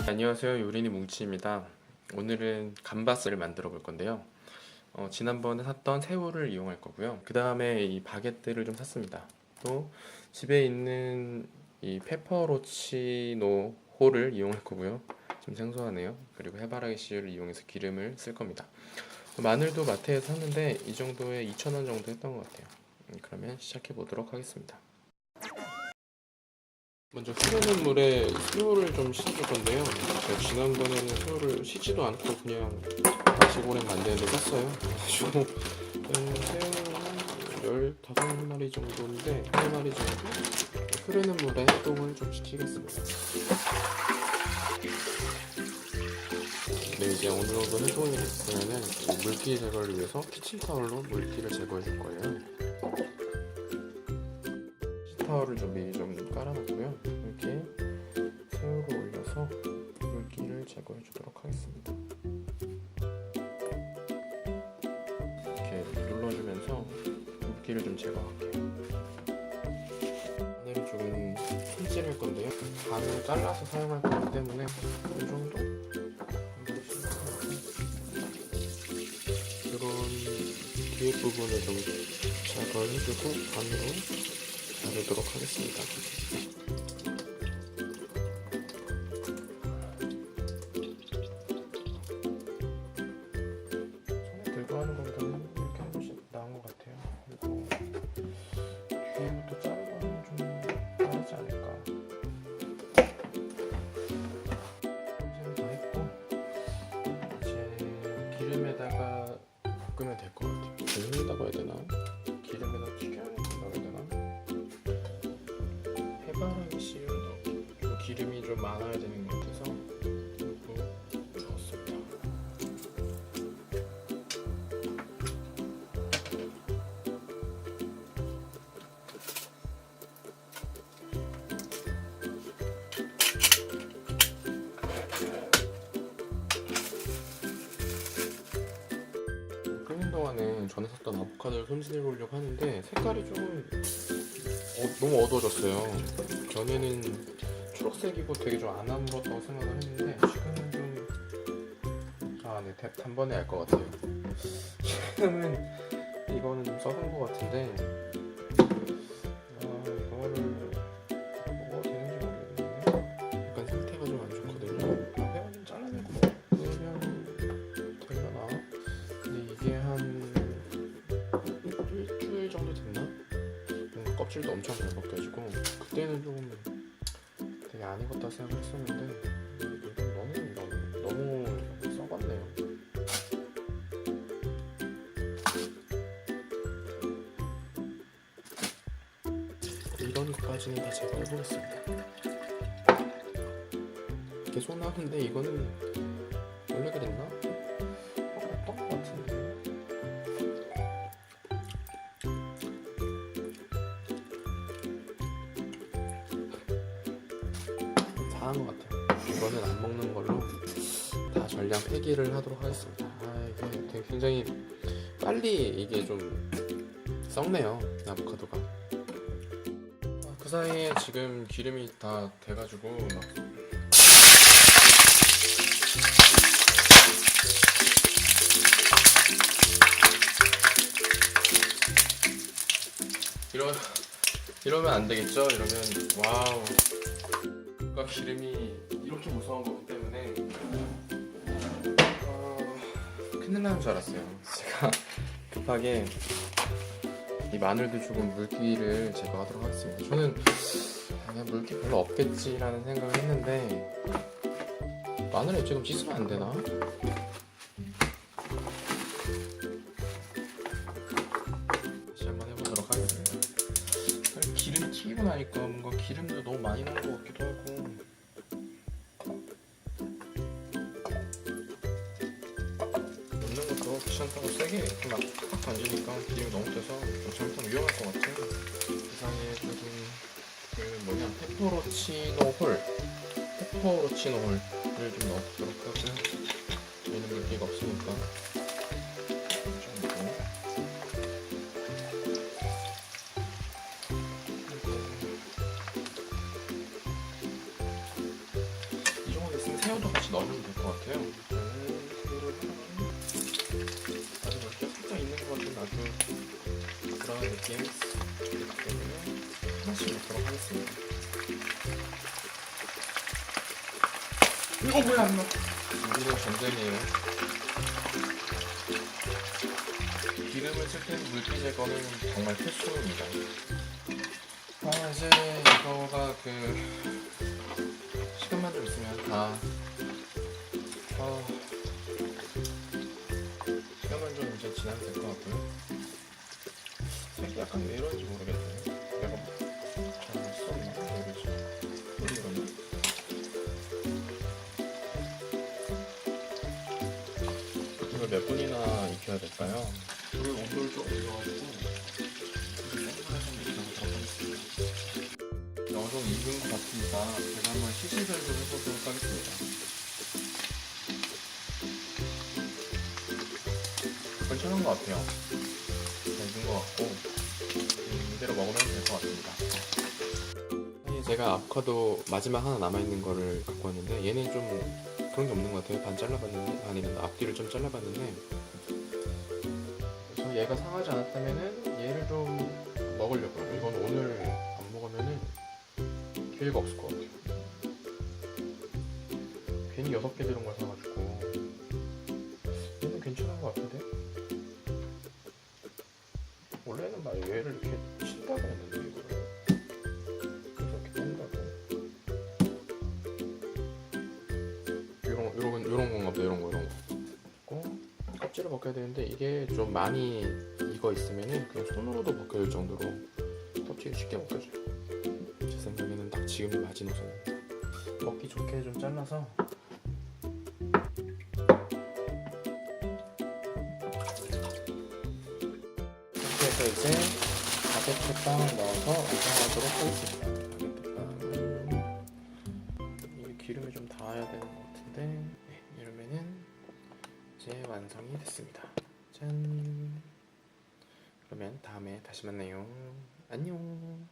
안녕하세요, 요리니 뭉치입니다. 오늘은 감바스를 만들어 볼 건데요. 지난번에 샀던 새우를 이용할 거고요. 그 다음에 이 바게트를 좀 샀습니다. 또 집에 있는 이 페퍼로치노 홀을 이용할 거고요. 좀 생소하네요. 그리고 해바라기 씨를 이용해서 기름을 쓸 겁니다. 마늘도 마트에서 샀는데 이 정도에 2,000원 정도 했던 것 같아요. 그러면 시작해 보도록 하겠습니다. 먼저 흐르는 물에 새우를 좀 씻어줄 건데요. 제가 지난번에는 새우를 씻지도 않고 그냥 나시고랭 만드는데 샀어요. 그래가지고 새우 15마리 정도인데 1마리 정도 흐르는 물에 해동을 좀 시키겠습니다. 네, 이제 어느 정도 해동이 됐으면 물기 제거를 위해서 키친타올로 물기를 제거해 줄 거예요. 키친타올을 좀 미리 좀 깔아놨고요. 이렇게 새우를 올려서 물기를 제거해 주도록 하겠습니다. 이렇게 눌러주면서 물기를 좀 제거할게요. 마늘을 조금 손질할 건데요. 반을 잘라서 사용할 거기 때문에 이 정도? 이런 뒤에 부분을 좀 제거해주고 반으로 자르도록 하겠습니다. 손에 들고 하는 것보다는 이렇게 한 번씩 나은 것 같아요. 그리고 뒤에부터 자르고 하면 좀 빠르지 않을까. 손질을 다 했고 이제 기름에다가 볶으면 될 것 같아요. 볶는다고 해야 되나? 기름에다 튀겨낸다고 해야 되나? 해바라기 씨를 넣고 기름이 좀 많아야 되는 것 같아서 넣었습니다. 끓는 동안에 전에 샀던 아보카도를 손질해 보려고 하는데 색깔이 좀 너무 어두워졌어요. 전에는 초록색이고 되게 좀 안 아물었다고 생각을 했는데 지금은 좀 단번에 알 것 같아요. 지금은 이거는 좀 썩은 것 같은데 이거를 먹어도 되는지 모르겠는데 약간 상태가 좀 안 좋거든요. 뼈 좀 잘라내고 먹으면 되려나? 근데 이게 한 일주일 정도 됐나? 껍질도 엄청 잘 벗겨지고 그때는 조금 되게 안 익었다 생각했었는데 이건 너무 썩었네요. 이런 것까지는 다 제거해보겠습니다. 이렇게 소나는데 이거는 원래 그랬나? 어떤 것 같은데. 상한 것 같아요. 이거는 안 먹는 걸로 다 전량 폐기를 하도록 하겠습니다. 이게 굉장히 빨리 이게 좀 썩네요, 아보카도가. 그 사이에 지금 기름이 다 돼가지고 막 이러면 안 되겠죠? 이러면 와우. 그러니까 기름이 이렇게 무서운 거기 때문에 큰일 나는 줄 알았어요. 제가 급하게 이 마늘도 조금 물기를 제거하도록 하겠습니다. 저는 그냥 물기 별로 없겠지라는 생각을 했는데 마늘을 지금 씻으면 안 되나? 다시 한번 해보도록 하겠습니다. 기름이 튀기고 나니까 뭔가 기름도 너무 많이 난 것 같기도 하고 넣는 것도 귀찮다고 세게 이렇게 막 팍팍 던지니까 기름이 너무 떼서 좀 잘못하면 위험할 것 같아요. 그 사이에 조금 페퍼로치노 홀을 좀 넣어보도록 하고요. 얘는 물기가 없으니까 좀 넣고 새우도 같이 넣어주면 될 것 같아요. 저는 새우를 아주 이렇게 살짝 있는 것 같은 아주 그런 느낌이기 때문에 하나씩 넣도록 하겠습니다. 이거 뭐야 안 넣어? 우리는 전쟁이에요. 기름을 쓸 때는 물기 제거는 정말 필수입니다. 이제 이거가 시간만 좀 있으면 시간만 좀 이제 지나면 될 것 같고요. 색이 약간 왜 이런지 모르겠네. 내가 잘 썼나? 왜 이러지? 왜 이러나? 이걸 몇 분이나 익혀야 될까요? 불을 온도를 좀 올려가지고 어느 정도 익은 것 같으니까 제가 한번 시식을 좀 해보도록 하겠습니다. 괜찮은 것 같아요. 잘 익은 것 같고 이대로 먹으면 될 것 같습니다. 제가 아보카도 마지막 하나 남아있는 거를 갖고 왔는데 얘는 좀 그런 게 없는 것 같아요. 반 잘라봤는데 아니면 앞뒤를 좀 잘라봤는데 그래서 얘가 상하지 않았다면은 얘를 좀 먹으려고요. 이건 오늘 안 먹으면은 기회가 없을 것 같아요. 괜히 6개 들은 걸 사가지고 얘는 괜찮은 것 같은데? 원래는 막 얘를 이렇게 친다고 했는데 이거를 그래서 이렇게 뺀다고 요런 건가 보다. 요런 거 그리고 껍질을 벗겨야 되는데 이게 좀 많이 익어 있으면은 그냥 손으로도 벗겨질 정도로 껍질이 쉽게 벗겨져요. 제 생각에는 딱 지금 마지노선입니다. 먹기 좋게 좀 잘라서 이렇게 해서 이제 바게트 빵 넣어서 완성하도록 하겠습니다. 바게트 빵 이게 기름이 좀 닿아야 되는 것 같은데 네, 이러면은 이제 완성이 됐습니다. 짠. 그러면 다음에 다시 만나요. 안녕.